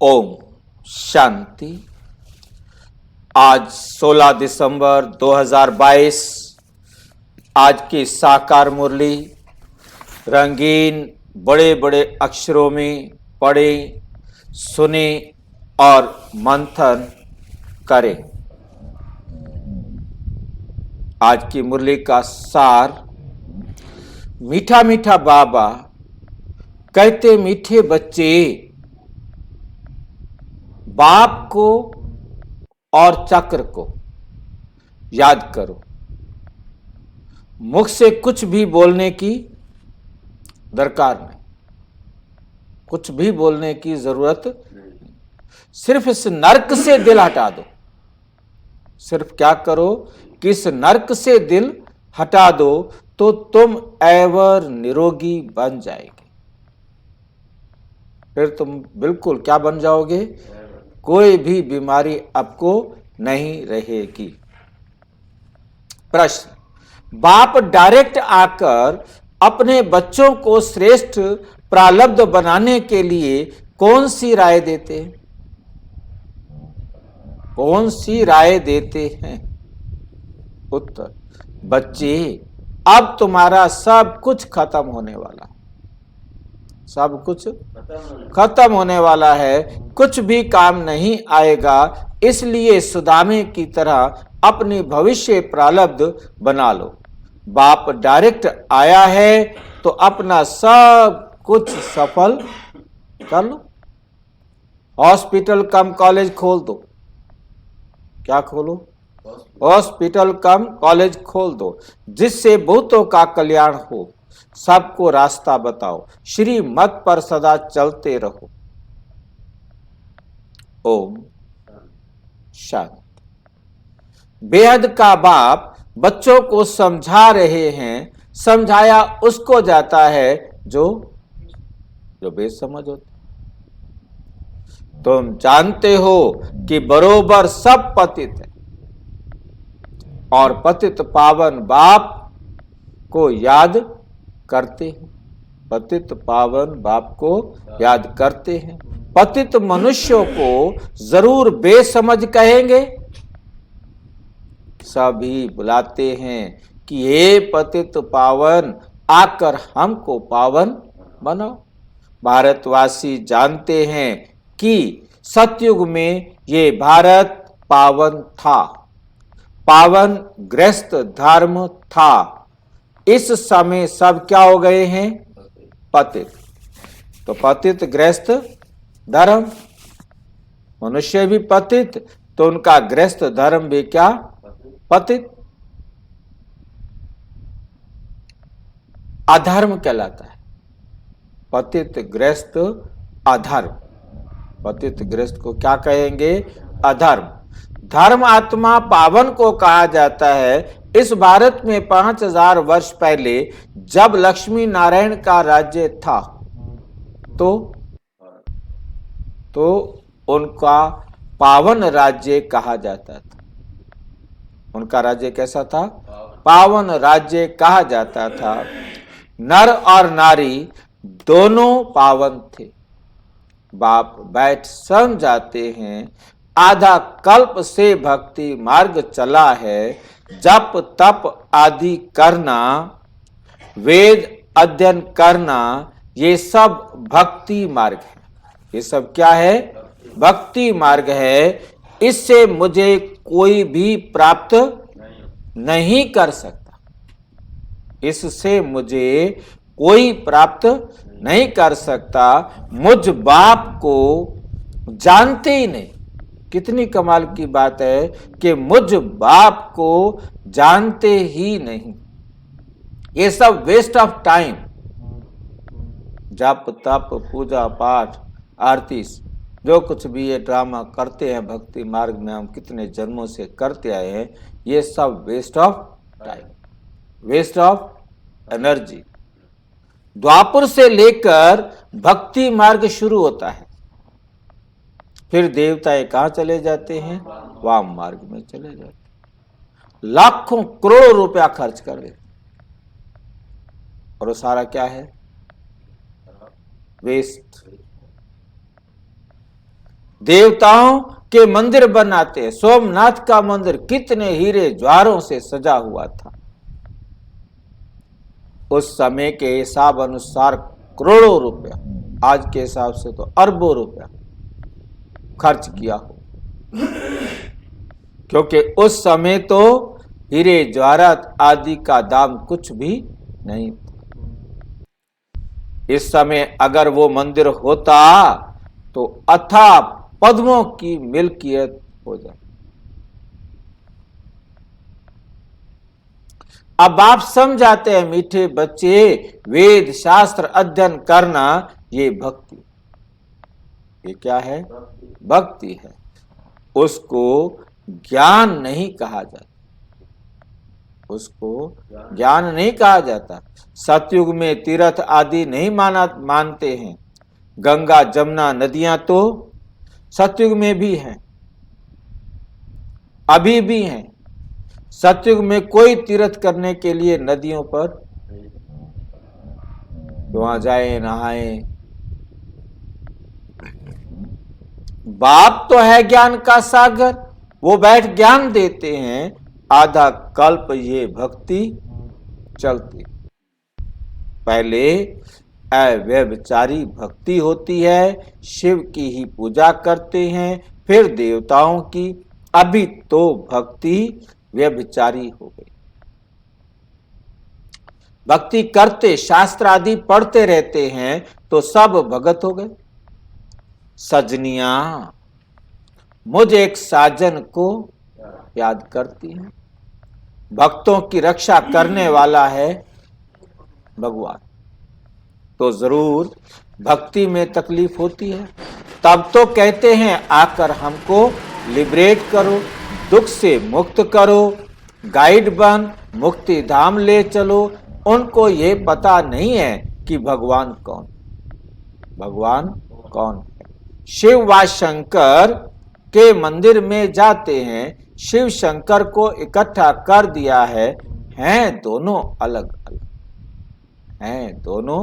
ओम शांति। आज 16 दिसंबर 2022 आज की साकार मुरली रंगीन बड़े बड़े अक्षरों में पढ़े, सुने और मंथन करें। आज की मुरली का सार, मीठा मीठा बाबा कहते मीठे बच्चे, बाप को और चक्र को याद करो। मुख से कुछ भी बोलने की दरकार नहीं, कुछ भी बोलने की जरूरत नहीं। सिर्फ इस नरक से दिल हटा दो। सिर्फ क्या करो कि इस नरक से दिल हटा दो तो तुम एवर निरोगी बन जाएगे। फिर तुम बिल्कुल क्या बन जाओगे? कोई भी बीमारी आपको नहीं रहेगी। प्रश्न, बाप डायरेक्ट आकर अपने बच्चों को श्रेष्ठ प्रारब्ध बनाने के लिए कौन सी राय देते हैं? कौन सी राय देते हैं? उत्तर, बच्चे अब तुम्हारा सब कुछ खत्म होने वाला, सब कुछ खत्म होने वाला है, कुछ भी काम नहीं आएगा। इसलिए सुदामे की तरह अपनी भविष्य प्रारब्ध बना लो। बाप डायरेक्ट आया है तो अपना सब कुछ सफल कर लो। हॉस्पिटल कम कॉलेज खोल दो। क्या खोलो? हॉस्पिटल कम कॉलेज खोल दो, जिससे बहुतों का कल्याण हो। सबको रास्ता बताओ, श्री मत पर सदा चलते रहो। ओम शांति। बेहद का बाप बच्चों को समझा रहे हैं। समझाया उसको जाता है जो बेसमझ होता। तुम जानते हो कि बरोबर सब पतित है और पतित पावन बाप को याद करते हैं। पतित पावन बाप को याद करते हैं। पतित मनुष्यों को जरूर बेसमझ कहेंगे। सभी बुलाते हैं कि हे पतित पावन, आकर हमको पावन बनाओ। भारतवासी जानते हैं कि सतयुग में ये भारत पावन था, पावन गृहस्थ धर्म था। इस समय सब क्या हो गए हैं? पतित। तो पतित गृहस्थ धर्म, मनुष्य भी पतित तो उनका गृहस्थ धर्म भी क्या? पतित। अधर्म कहलाता है। पतित गृहस्थ अधर्म। पतित गृहस्थ को क्या कहेंगे? अधर्म। धर्म आत्मा पावन को कहा जाता है। इस भारत में 5000 वर्ष पहले जब लक्ष्मी नारायण का राज्य था तो उनका पावन राज्य कहा जाता था। उनका राज्य कैसा था? पावन राज्य कहा जाता था। नर और नारी दोनों पावन थे। बाप बैठ समझाते हैं, आधा कल्प से भक्ति मार्ग चला है। जप तप आदि करना, वेद अध्ययन करना, ये सब भक्ति मार्ग है। ये सब क्या है? भक्ति मार्ग है। इससे मुझे कोई भी प्राप्त नहीं कर सकता। इससे मुझे कोई प्राप्त नहीं कर सकता। मुझ बाप को जानते ही नहीं। कितनी कमाल की बात है कि मुझ बाप को जानते ही नहीं। ये सब वेस्ट ऑफ टाइम। जप तप पूजा पाठ आरती जो कुछ भी ये ड्रामा करते हैं भक्ति मार्ग में, हम कितने जन्मों से करते आए हैं, ये सब waste of time, waste of energy. Dwapar से लेकर भक्ति मार्ग शुरू होता है। फिर देवताएं कहां चले जाते हैं? वाम मार्ग में चले जाते हैं। लाखों करोड़ों रुपया खर्च कर देते और वो सारा क्या है? वेस्ट। देवताओं के मंदिर बनाते। सोमनाथ का मंदिर कितने हीरे ज्वारों से सजा हुआ था। उस समय के हिसाब अनुसार करोड़ों रुपया, आज के हिसाब से तो अरबों रुपया खर्च किया हो, क्योंकि उस समय तो हीरे जवाहरात आदि का दाम कुछ भी नहीं था। इस समय अगर वो मंदिर होता तो अथाह पद्मों की मिल्कियत हो जाए। अब आप समझाते हैं मीठे बच्चे, वेद शास्त्र अध्ययन करना ये भक्ति, ये क्या है? भक्ति है। उसको ज्ञान नहीं कहा जाता, उसको ज्ञान नहीं कहा जाता। सतयुग में तीर्थ आदि नहीं मानते हैं। गंगा जमुना नदियां तो सतयुग में भी हैं, अभी भी हैं। सतयुग में कोई तीर्थ करने के लिए नदियों पर वहां जाए नहाए। बाप तो है ज्ञान का सागर, वो बैठ ज्ञान देते हैं। आधा कल्प ये भक्ति चलती। पहले अव्यभिचारी भक्ति होती है, शिव की ही पूजा करते हैं, फिर देवताओं की। अभी तो भक्ति व्यभिचारी हो गई। भक्ति करते, शास्त्र आदि पढ़ते रहते हैं तो सब भगत हो गए। सजनिया मुझ एक साजन को याद करती हैं। भक्तों की रक्षा करने वाला है भगवान। तो जरूर भक्ति में तकलीफ होती है, तब तो कहते हैं आकर हमको लिबरेट करो, दुख से मुक्त करो, गाइड बन, मुक्ति धाम ले चलो। उनको ये पता नहीं है कि भगवान कौन, भगवान कौन है। शिव व शंकर के मंदिर में जाते हैं, शिव शंकर को इकट्ठा कर दिया है। हैं दोनों अलग अलग, हैं दोनों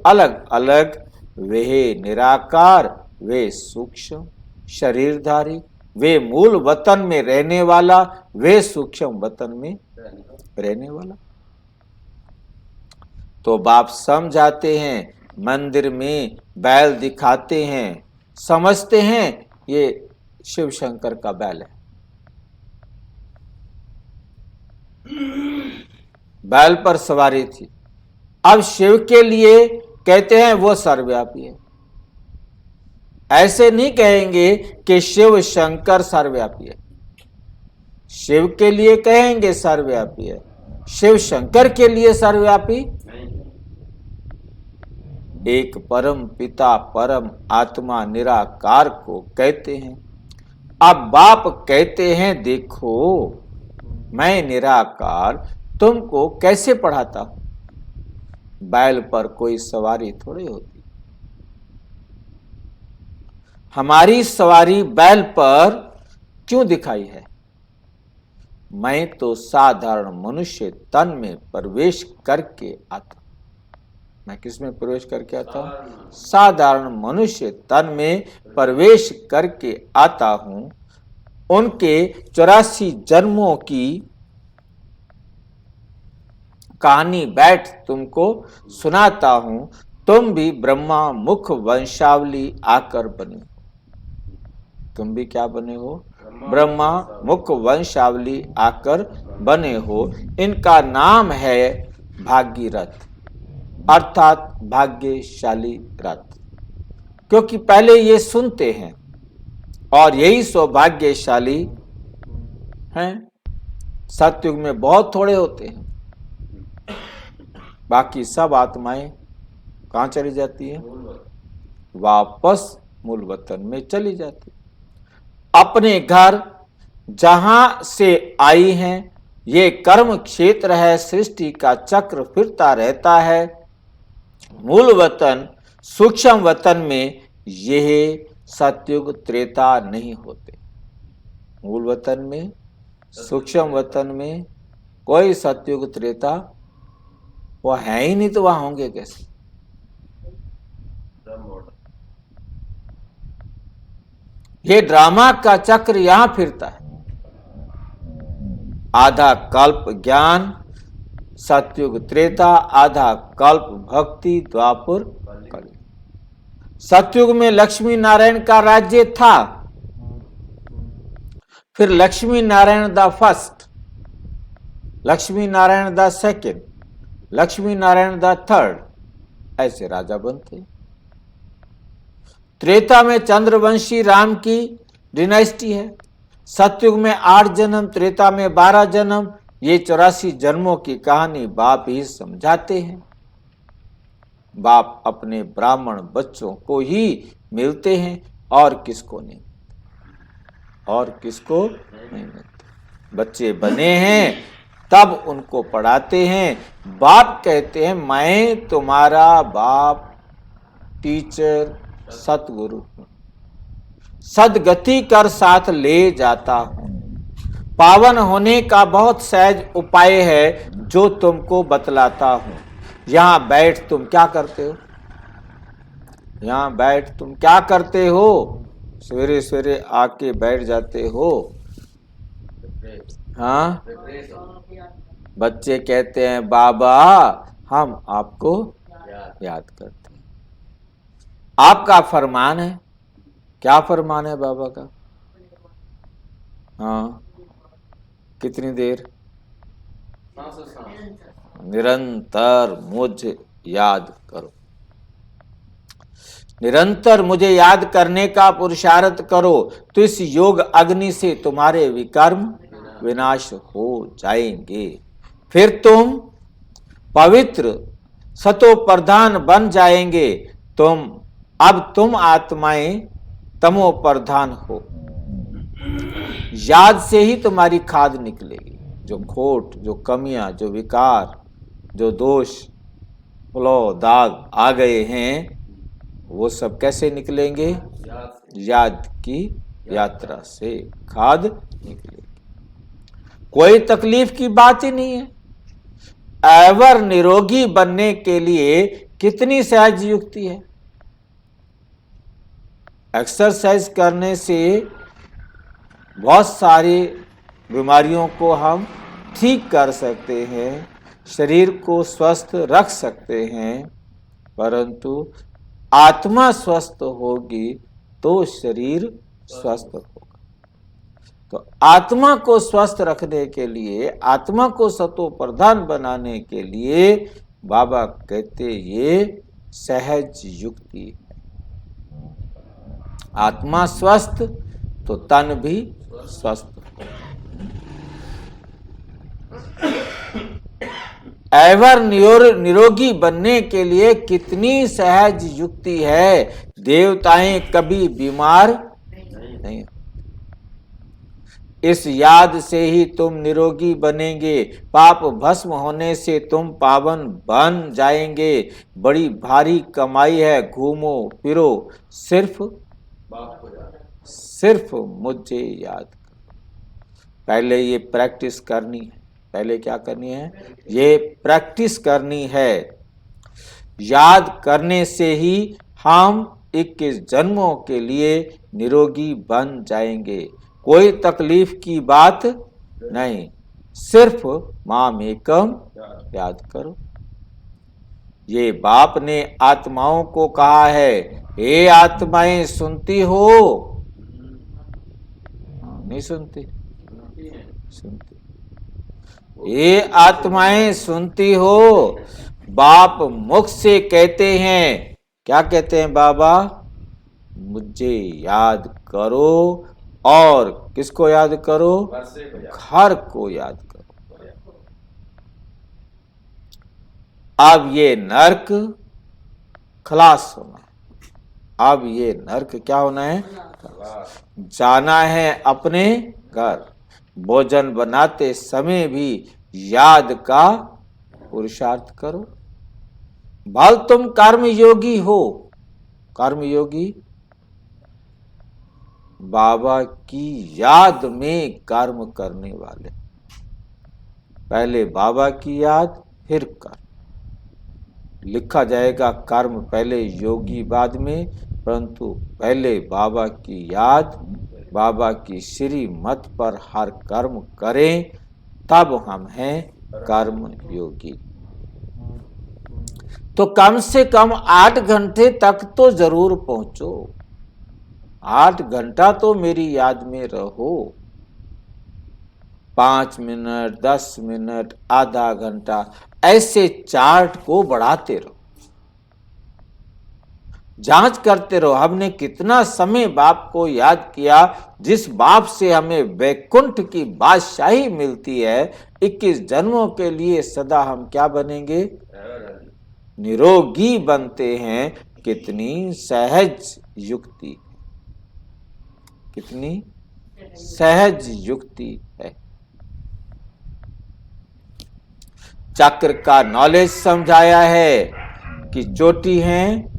अलग अलग। वे निराकार, वे सूक्ष्म शरीरधारी, वे मूल वतन में रहने वाला, वे सूक्ष्म वतन में रहने वाला। तो बाप समझाते हैं, मंदिर में बैल दिखाते हैं, समझते हैं ये शिव शंकर का बैल है। बैल पर सवारी थी। अब शिव के लिए कहते हैं वो सर्वव्यापी है। ऐसे नहीं कहेंगे कि शिव शंकर सर्वव्यापी है। शिव के लिए कहेंगे सर्वव्यापी है, शिव शंकर के लिए सर्वव्यापी एक परम पिता परम आत्मा निराकार को कहते हैं। अब बाप कहते हैं देखो मैं निराकार तुमको कैसे पढ़ाता हूं। बैल पर कोई सवारी थोड़ी होती, हमारी सवारी बैल पर क्यों दिखाई है? मैं तो साधारण मनुष्य तन में प्रवेश करके आता। मैं किस में प्रवेश करके आता हूं? साधारण मनुष्य तन में प्रवेश करके आता हूं। उनके 84 जन्मों की कहानी बैठ तुमको सुनाता हूं। तुम भी ब्रह्मा मुख वंशावली आकर बने। तुम भी क्या बने हो? ब्रह्मा मुख वंशावली आकर बने हो। इनका नाम है भागीरथ, अर्थात भाग्यशाली रथ। क्योंकि पहले ये सुनते हैं और यही सौभाग्यशाली हैं। सतयुग में बहुत थोड़े होते हैं, बाकी सब आत्माएं कहां चली जाती है? वापस मूल वतन में चली जाती। अपने घर जहां से आई हैं, ये कर्म क्षेत्र है, सृष्टि का चक्र फिरता रहता है। मूल वतन सूक्ष्म वतन में यह सतयुग त्रेता नहीं होते। मूल वतन में सूक्ष्म वतन में कोई सतयुग त्रेता वो है ही नहीं, तो वहां होंगे कैसे? ये ड्रामा का चक्र यहां फिरता है। आधा कल्प ज्ञान सतयुग त्रेता, आधा कल्प भक्ति द्वापर कलयुग। सतयुग में लक्ष्मी नारायण का राज्य था, फिर Lakshmi Narayan the first, Lakshmi Narayan the second, Lakshmi Narayan the third, ऐसे राजा बनते। त्रेता में चंद्रवंशी राम की डिनाइस्टी है। सतयुग में 8 जन्म, त्रेता में 12 जन्म। ये 84 जन्मों की कहानी बाप ही समझाते हैं। बाप अपने ब्राह्मण बच्चों को ही मिलते हैं और किसको नहीं, और किसको नहीं मिलते। बच्चे बने हैं तब उनको पढ़ाते हैं। बाप कहते हैं मैं तुम्हारा बाप, टीचर, सतगुरु हूं, सदगति कर साथ ले जाता हूं। पावन होने का बहुत सहज उपाय है जो तुमको बतलाता हूं। यहां बैठ तुम क्या करते हो? यहां बैठ तुम क्या करते हो? सवेरे सवेरे आके बैठ जाते हो। हाँ, बच्चे कहते हैं बाबा हम आपको याद करते हैं। आपका फरमान है। क्या फरमान है बाबा का? हाँ, कितनी देर? निरंतर मुझे याद करो, निरंतर मुझे याद करने का पुरुषार्थ करो, तो इस योग अग्नि से तुम्हारे विकर्म विनाश हो जाएंगे। फिर तुम पवित्र सतो प्रधान बन जाएंगे। तुम आत्माएं तमो प्रधान हो। याद से ही तुम्हारी खाद निकलेगी। जो खोट, जो कमियां, जो विकार, जो दोष, फ्लॉ, दाग आ गए हैं, वो सब कैसे निकलेंगे? याद की यात्रा से खाद निकलेगी। कोई तकलीफ की बात ही नहीं है। एवर निरोगी बनने के लिए कितनी सहज युक्ति है। एक्सरसाइज करने से बहुत सारी बीमारियों को हम ठीक कर सकते हैं, शरीर को स्वस्थ रख सकते हैं, परंतु आत्मा स्वस्थ होगी तो शरीर स्वस्थ होगा। तो आत्मा को स्वस्थ रखने के लिए, आत्मा को सतो प्रधान बनाने के लिए बाबा कहते ये सहज युक्ति है। आत्मा स्वस्थ तो तन भी स्वस्थ। एवर निरोगी बनने के लिए कितनी सहज युक्ति है। देवताएं कभी बीमार नहीं। इस याद से ही तुम निरोगी बनेंगे। पाप भस्म होने से तुम पावन बन जाएंगे। बड़ी भारी कमाई है, घूमो फिरो, सिर्फ मुझे याद करो। पहले ये प्रैक्टिस करनी है। पहले क्या करनी है? ये प्रैक्टिस करनी है। याद करने से ही हम 21 जन्मों के लिए निरोगी बन जाएंगे। कोई तकलीफ की बात नहीं, सिर्फ माम एकम याद करो। ये बाप ने आत्माओं को कहा है, हे आत्माएं सुनती हो? नहीं सुनती? सुनती। ये आत्माएं सुनती हो? बाप मुख से कहते हैं। क्या कहते हैं बाबा? मुझे याद करो। और किसको याद करो? घर को याद करो। अब ये नरक खलास होना है। अब ये नरक क्या होना है? जाना है अपने घर। भोजन बनाते समय भी याद का पुरुषार्थ करो। भल तुम कर्म योगी हो। कर्म योगी बाबा की याद में कर्म करने वाले। पहले बाबा की याद, फिर कर्म। लिखा जाएगा कर्म पहले, योगी बाद में। परंतु पहले बाबा की याद, बाबा की श्री मत पर हर कर्म करें, तब हम हैं कर्म योगी। तो कम से कम 8 घंटे तक तो जरूर पहुंचो। 8 घंटा तो मेरी याद में रहो। 5 मिनट, 10 मिनट, आधा घंटा, ऐसे चार्ट को बढ़ाते रहो। जांच करते रहो हमने कितना समय बाप को याद किया, जिस बाप से हमें वैकुंठ की बादशाही मिलती है। 21 जन्मों के लिए सदा हम क्या बनेंगे? निरोगी बनते हैं। कितनी सहज युक्ति, कितनी सहज युक्ति है। चक्र का नॉलेज समझाया है कि चोटी है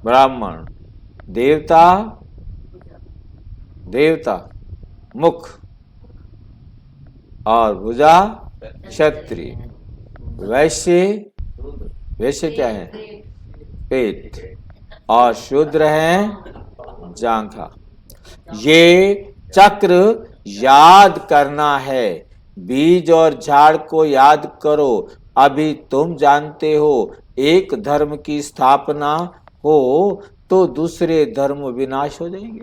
ब्राह्मण, देवता देवता मुख और भुजा क्षत्रिय, वैश्य वैश्य क्या है? पेट, और शूद्र है जांघा। ये चक्र याद करना है। बीज और झाड़ को याद करो। अभी तुम जानते हो एक धर्म की स्थापना हो तो दूसरे धर्म विनाश हो जाएंगे,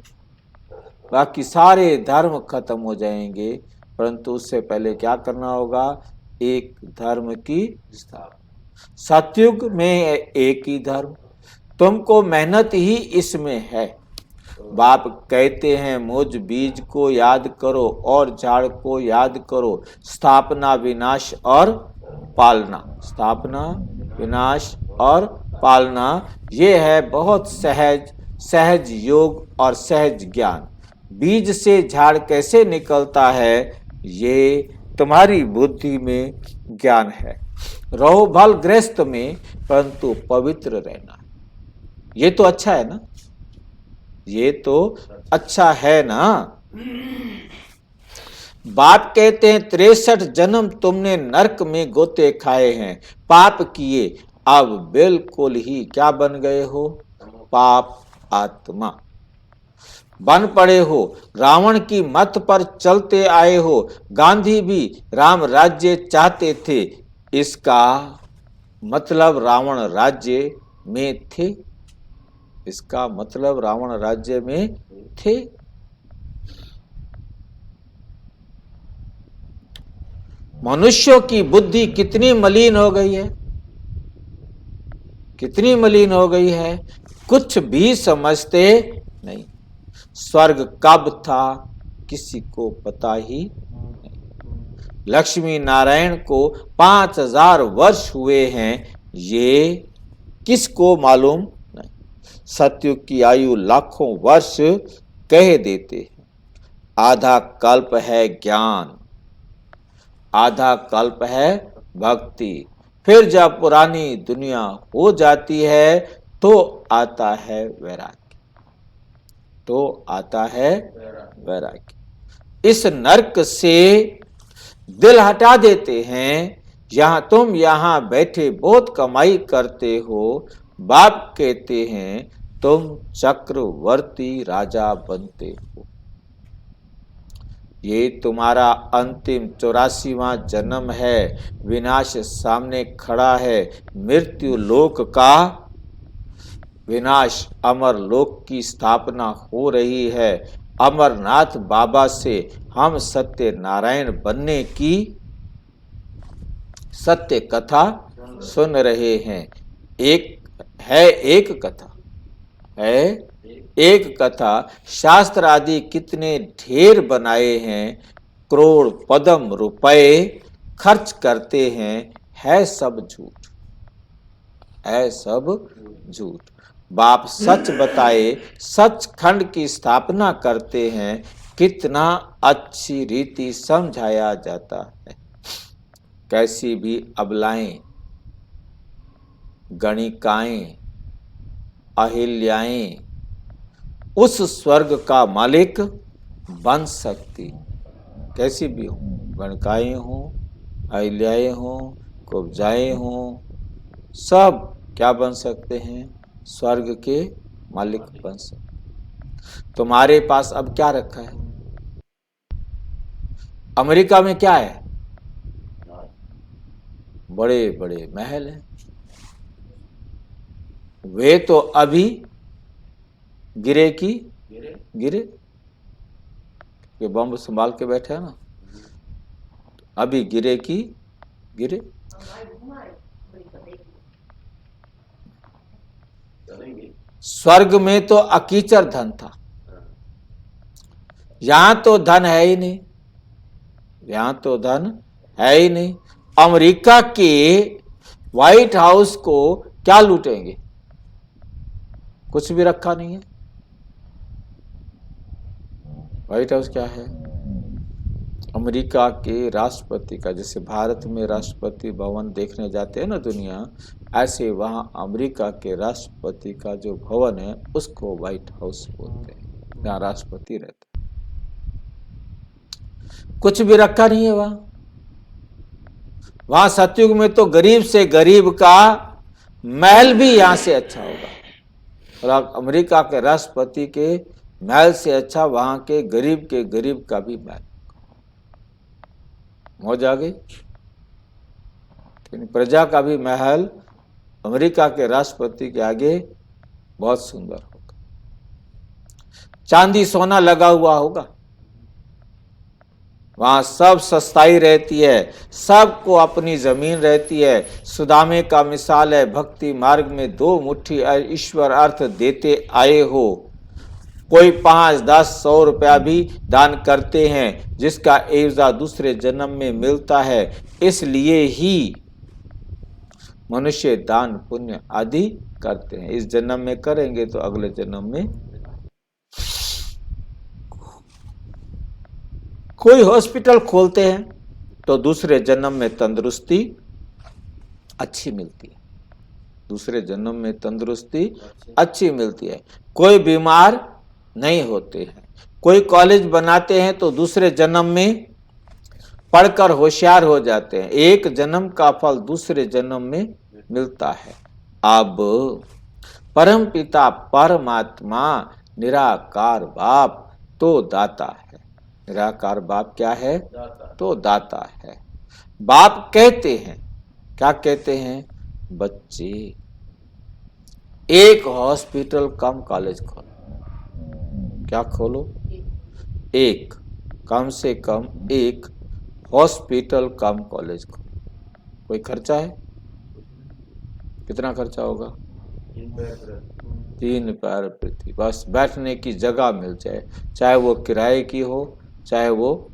बाकी सारे धर्म खत्म हो जाएंगे। परंतु उससे पहले क्या करना होगा? एक धर्म की स्थापना। सतयुग में एक ही धर्म, तुमको मेहनत ही इसमें है। बाप कहते हैं मुझ बीज को याद करो और झाड़ को याद करो। स्थापना, विनाश और पालना, स्थापना, विनाश और पालना, ये है बहुत सहज योग और सहज ज्ञान। बीज से झाड़ कैसे निकलता है, ये तुम्हारी बुद्धि में ज्ञान है। रहो भल गृहस्थ में, परंतु पवित्र रहना। ये तो अच्छा है ना, ये तो अच्छा है ना। बाप कहते हैं 63 जन्म तुमने नरक में गोते खाए हैं, पाप किए, अब बिल्कुल ही क्या बन गए हो? पाप आत्मा बन पड़े हो। रावण की मत पर चलते आए हो। गांधी भी राम राज्य चाहते थे, इसका मतलब रावण राज्य में थे। इसका मतलब रावण राज्य में थे। मनुष्यों की बुद्धि कितनी मलिन हो गई है, कितनी मलिन हो गई है, कुछ भी समझते नहीं। स्वर्ग कब था किसी को पता ही नहीं। लक्ष्मी नारायण को 5000 वर्ष हुए हैं, ये किसको मालूम नहीं। सतयुग की आयु लाखों वर्ष कह देते हैं। आधा कल्प है ज्ञान, आधा कल्प है भक्ति। फिर जब पुरानी दुनिया हो जाती है तो आता है वैराग्य, तो आता है वैराग्य। इस नरक से दिल हटा देते हैं। तुम यहां बैठे बहुत कमाई करते हो। बाप कहते हैं तुम चक्रवर्ती राजा बनते हो। ये तुम्हारा अंतिम 84वां जन्म है। विनाश सामने खड़ा है। मृत्यु लोक का विनाश, अमर लोक की स्थापना हो रही है। अमरनाथ बाबा से हम सत्य नारायण बनने की सत्य कथा सुन रहे हैं। एक कथा है, एक कथा। शास्त्र आदि कितने ढेर बनाए हैं, करोड़ पदम रुपए खर्च करते हैं, है सब झूठ, है सब झूठ। बाप सच बताए, सचखंड की स्थापना करते हैं। कितना अच्छी रीति समझाया जाता है। कैसी भी अबलाएं, गणिकाएं, अहिल्याएं उस स्वर्ग का मालिक बन सकती, कैसी भी हो। गणिकाएं हो, अहिल्याएं हो, कुब्जाएं हो, सब क्या बन सकते हैं? स्वर्ग के मालिकपन से। तुम्हारे पास अब क्या रखा है? अमेरिका में क्या है? बड़े बड़े महल हैं। वे तो अभी गिरे की गिरे, ये बम संभाल के बैठे हैं ना, अभी गिरे की गिरे। स्वर्ग में तो अकीचर धन था, यहां तो धन है ही नहीं, यहां तो धन है ही नहीं। अमेरिका के व्हाइट हाउस को क्या लूटेंगे? कुछ भी रखा नहीं है। व्हाइट हाउस क्या है? अमेरिका के राष्ट्रपति का, जैसे भारत में राष्ट्रपति भवन देखने जाते हैं ना दुनिया, ऐसे वहां अमेरिका के राष्ट्रपति का जो भवन है उसको व्हाइट हाउस बोलते हैं, जहां राष्ट्रपति रहते हैं। कुछ भी रखा नहीं है वहां। वहां सतयुग में तो गरीब से गरीब का महल भी यहां से अच्छा होगा, और अमेरिका के राष्ट्रपति के महल से अच्छा वहां के गरीब का भी महल। मौज आ गई। प्रजा का भी महल अमेरिका के राष्ट्रपति के आगे बहुत सुंदर होगा। चांदी सोना लगा हुआ होगा, वहां सब सस्ताई रहती है, सबको अपनी जमीन रहती है। सुदामे का मिसाल है, भक्ति मार्ग में 2 मुट्ठी ईश्वर अर्थ देते आए हो। कोई 5, 10, 100 रुपया भी दान करते हैं, जिसका एवजा दूसरे जन्म में मिलता है। इसलिए ही मनुष्य दान पुण्य आदि करते हैं। इस जन्म में करेंगे तो अगले जन्म में। कोई हॉस्पिटल खोलते हैं तो दूसरे जन्म में तंदुरुस्ती अच्छी मिलती है, दूसरे जन्म में तंदुरुस्ती अच्छी मिलती है। कोई बीमार नहीं होते हैं। कोई कॉलेज बनाते हैं तो दूसरे जन्म में पढ़कर होशियार हो जाते हैं। एक जन्म का फल दूसरे जन्म में मिलता है। अब परम पिता परमात्मा निराकार बाप तो दाता है। निराकार बाप क्या है? तो दाता है। बाप कहते हैं, क्या कहते हैं? बच्चे एक हॉस्पिटल कम कॉलेज खोलो। क्या खोलो? एक, कम से कम एक हॉस्पिटल कम कॉलेज खोलो। कोई खर्चा है? कितना खर्चा होगा? 3 पैर पृथ्वी, बस बैठने की जगह मिल जाए, चाहे वो किराए की हो चाहे वो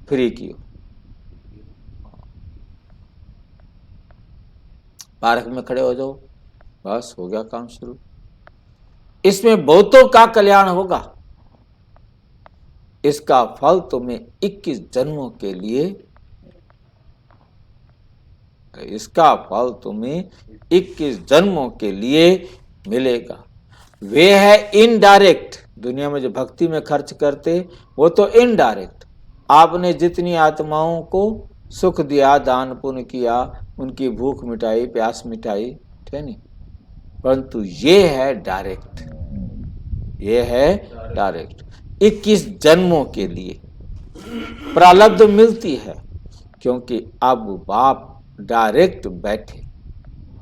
फ्री की हो। पार्क में खड़े हो जाओ, बस हो गया काम शुरू। इसमें बहुतों का कल्याण होगा। इसका फल तुम्हें 21 जन्मों के लिए, इसका फल तुम्हें 21 जन्मों के लिए मिलेगा। वे है इनडायरेक्ट। दुनिया में जो भक्ति में खर्च करते वो तो इनडायरेक्ट। आपने जितनी आत्माओं को सुख दिया, दान पुण्य किया, उनकी भूख मिटाई, प्यास मिटाई, ठीक नहीं, परंतु ये है डायरेक्ट, ये है डायरेक्ट। 21 जन्मों के लिए प्रारब्ध मिलती है, क्योंकि अब बाप डायरेक्ट बैठे,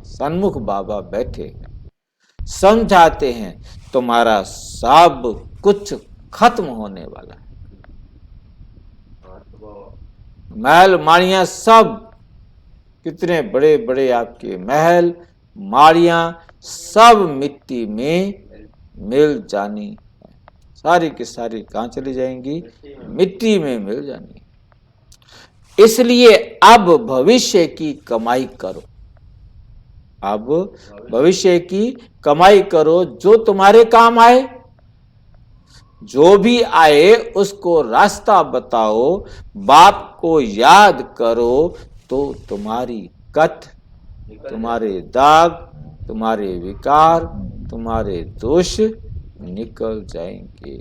सन्मुख बाबा बैठे हैं, समझाते हैं तुम्हारा सब कुछ खत्म होने वाला है। महल माड़ियां सब, कितने बड़े बड़े आपके महल माड़ियां सब मिट्टी में मिल जानी है। सारी की सारी कहां चली जाएंगी? मिट्टी में मिल जानी। इसलिए अब भविष्य की कमाई करो। अब भविष्य की कमाई करो, जो तुम्हारे काम आए। जो भी आए उसको रास्ता बताओ, बाप को याद करो, तो तुम्हारी कट, तुम्हारे दाग, तुम्हारे विकार, तुम्हारे दोष निकल जाएंगे।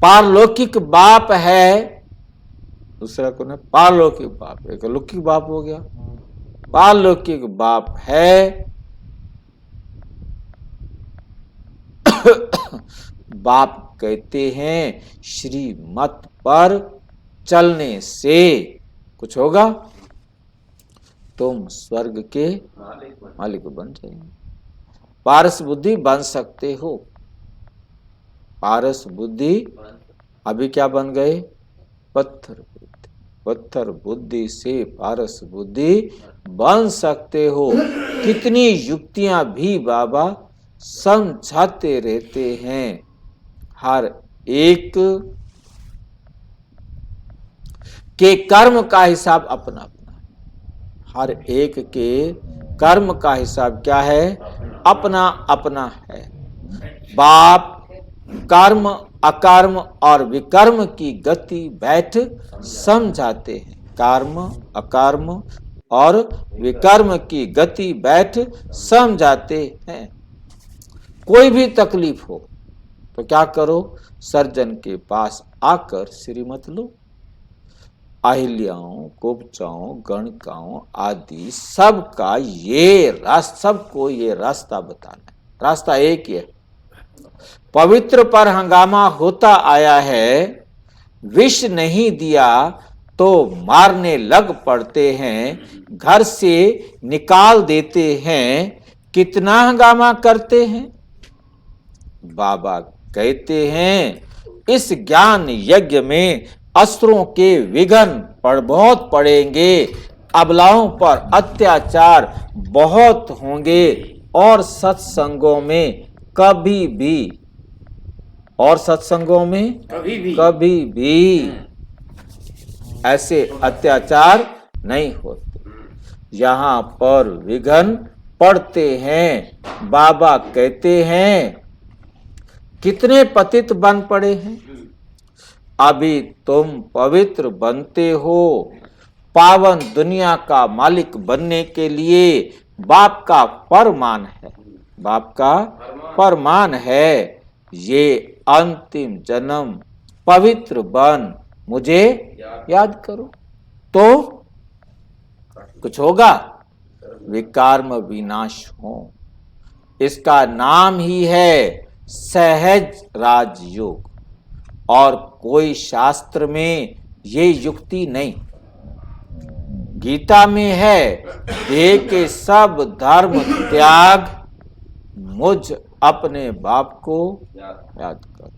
पारलौकिक बाप है, दूसरा कौन है? पारलौकिक बाप। एक लौकिक बाप हो गया, पारलौकिक बाप है। बाप कहते हैं श्रीमत पर चलने से कुछ होगा, तुम स्वर्ग के मालिक बन जाएंगे। पारस बुद्धि बन सकते हो, पारस बुद्धि अभी क्या बन गए, पत्थर बुद्धि। पत्थर बुद्धि से पारस बुद्धि बन सकते हो। कितनी युक्तियां भी बाबा समझाते रहते हैं, हर एक के कर्म का हिसाब अपना अपना है। हर एक के कर्म का हिसाब क्या है, अपना अपना है। बाप कर्म अकर्म और विकर्म की गति बैठ समझाते हैं। कर्म अकर्म और विकर्म की गति बैठ समझाते हैं। कोई भी तकलीफ हो तो क्या करो, सर्जन के पास आकर श्रीमत लो। अहिल्याओं, कुब्जाओं, गणकाओं आदि सबका ये रास्ता, सबको ये रास्ता बताना है। रास्ता एक ही है। पवित्र पर हंगामा होता आया है, विष नहीं दिया तो मारने लग पड़ते हैं, घर से निकाल देते हैं, कितना हंगामा करते हैं। बाबा कहते हैं इस ज्ञान यज्ञ में अस्त्रों के विघ्न बहुत पड़ेंगे, अबलाओं पर अत्याचार बहुत होंगे और सत्संगों में कभी भी, और सत्संगों में कभी भी ऐसे अत्याचार नहीं होते। यहाँ पर विघ्न पड़ते हैं। बाबा कहते हैं कितने पतित बन पड़े हैं, अभी तुम पवित्र बनते हो। पावन दुनिया का मालिक बनने के लिए बाप का फरमान है, बाप का फरमान है, ये अंतिम जन्म पवित्र बन मुझे याद करो तो कुछ होगा, विकर्म विनाश हो। इसका नाम ही है सहज राजयोग, और कोई शास्त्र में ये युक्ति नहीं। गीता में है देह के सब धर्म त्याग, मुझ अपने बाप को याद कर।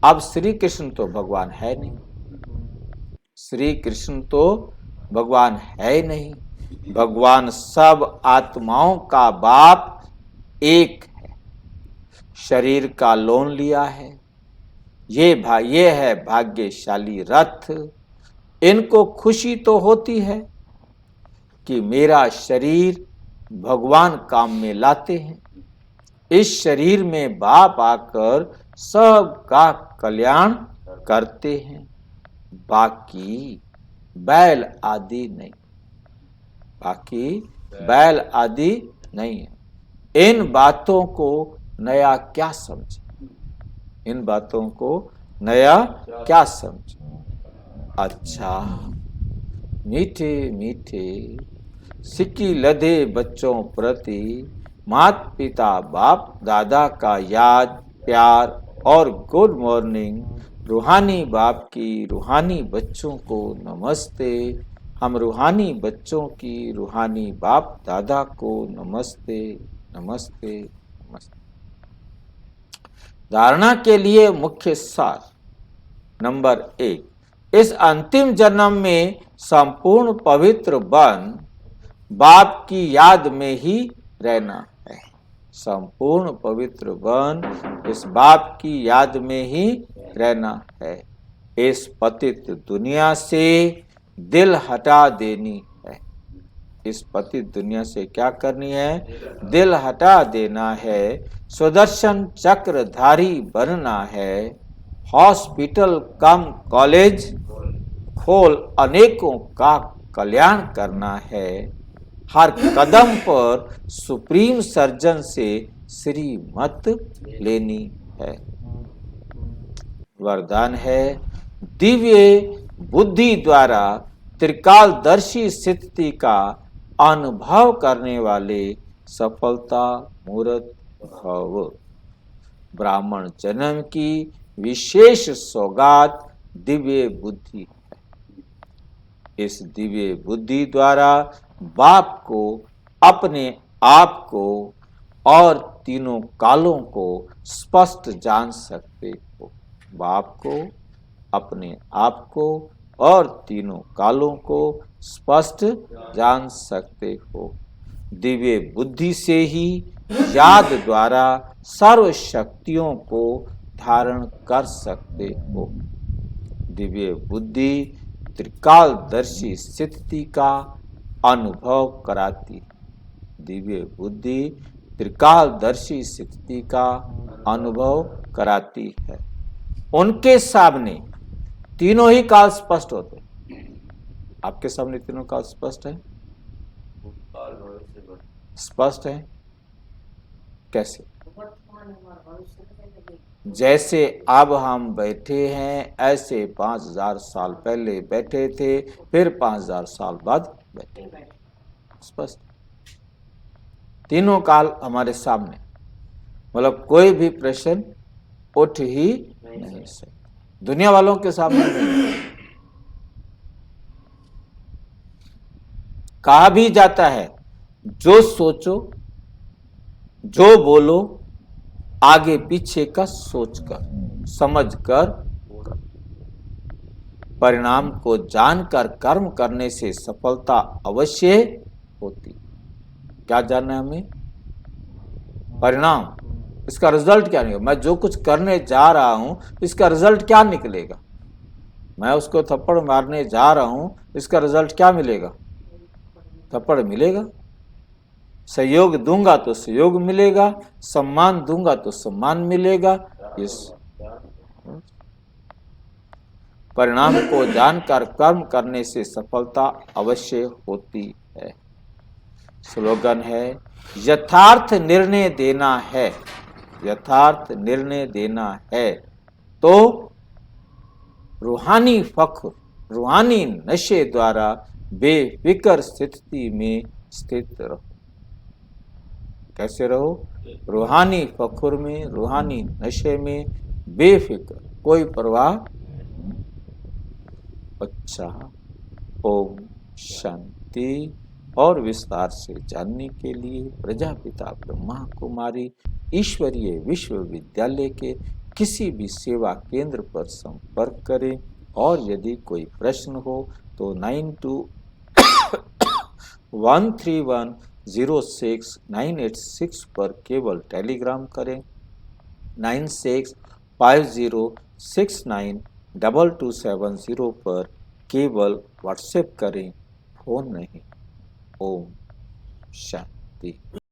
अब श्री कृष्ण तो भगवान है नहीं, श्री कृष्ण तो भगवान है नहीं। भगवान सब आत्माओं का बाप एक है। शरीर का लोन लिया है, ये है भाग्यशाली रथ। इनको खुशी तो होती है कि मेरा शरीर भगवान काम में लाते हैं। इस शरीर में बाप आकर सबका कल्याण करते हैं, बाकी बैल आदि नहीं, बाकी बैल आदि नहीं है। इन बातों को नया क्या समझे, इन बातों को नया क्या समझे। अच्छा, मीठे मीठे सिक्की लदे बच्चों प्रति माता पिता बाप दादा का याद प्यार और गुड मॉर्निंग। रूहानी बाप की रूहानी बच्चों को नमस्ते। हम रूहानी बच्चों की रूहानी बाप दादा को नमस्ते नमस्ते नमस्ते। धारणा के लिए मुख्य सार नंबर 1, इस अंतिम जन्म में संपूर्ण पवित्र बन बाप की याद में ही रहना है। संपूर्ण पवित्र बन इस बाप की याद में ही रहना है। इस पतित दुनिया से दिल हटा देनी है। इस पतित दुनिया से क्या करनी है, दिल हटा देना है। सुदर्शन चक्रधारी बनना है। हॉस्पिटल कम कॉलेज खोल अनेकों का कल्याण करना है। हर कदम पर सुप्रीम सर्जन से श्रीमत लेनी है। वरदान है दिव्य बुद्धि द्वारा त्रिकालदर्शी स्थिति का अनुभव करने वाले सफलता मूर्त भव। ब्राह्मण जन्म की विशेष सौगात दिव्य बुद्धि है। इस दिव्य बुद्धि द्वारा बाप को, अपने आप को और तीनों कालों को स्पष्ट जान सकते हो। बाप को, अपने आप को और तीनों कालों को स्पष्ट जान सकते हो। दिव्य बुद्धि से ही याद द्वारा सर्व शक्तियों को धारण कर सकते हो। दिव्य बुद्धि त्रिकालदर्शी स्थिति का अनुभव कराती। दिव्य बुद्धि त्रिकालदर्शी स्थिति का अनुभव कराती है। उनके सामने तीनों ही काल स्पष्ट होते। आपके सामने तीनों काल स्पष्ट है? स्पष्ट है। कैसे? जैसे अब हम बैठे हैं, ऐसे 5000 साल पहले बैठे थे, फिर 5000 साल बाद बैठे। स्पष्ट। तीनों काल हमारे सामने, मतलब कोई भी प्रश्न उठ ही नहीं सकता। दुनिया वालों के सामने नहीं। कहा भी जाता है, जो सोचो, जो बोलो, आगे पीछे का सोचकर, समझकर, परिणाम को जानकर कर्म करने से सफलता अवश्य होती। क्या जानना है हमें? परिणाम, इसका रिजल्ट क्या निकलेगा। मैं जो कुछ करने जा रहा हूं, इसका रिजल्ट क्या निकलेगा। मैं उसको थप्पड़ मारने जा रहा हूं, इसका रिजल्ट क्या मिलेगा? थप्पड़ मिलेगा। सहयोग दूंगा तो सहयोग मिलेगा, सम्मान दूंगा तो सम्मान मिलेगा। इस परिणाम को जानकर कर्म करने से सफलता अवश्य होती है। स्लोगन है, यथार्थ निर्णय देना है। यथार्थ निर्णय देना है तो रूहानी फख्र, रूहानी नशे द्वारा बेफिक्र स्थिति में स्थित रहो। कैसे रहो? रूहानी फख्र में, रूहानी नशे में, बेफिक्र, कोई परवाह। अच्छा, ओम शांति। और विस्तार से जानने के लिए प्रजापिता ब्रह्मा कुमारी ईश्वरीय विश्वविद्यालय के किसी भी सेवा केंद्र पर संपर्क करें। और यदि कोई प्रश्न हो तो 9213106986 पर केवल टेलीग्राम करें। 9650692270 पर केवल व्हाट्सएप करें, फोन नहीं। ओम शांति।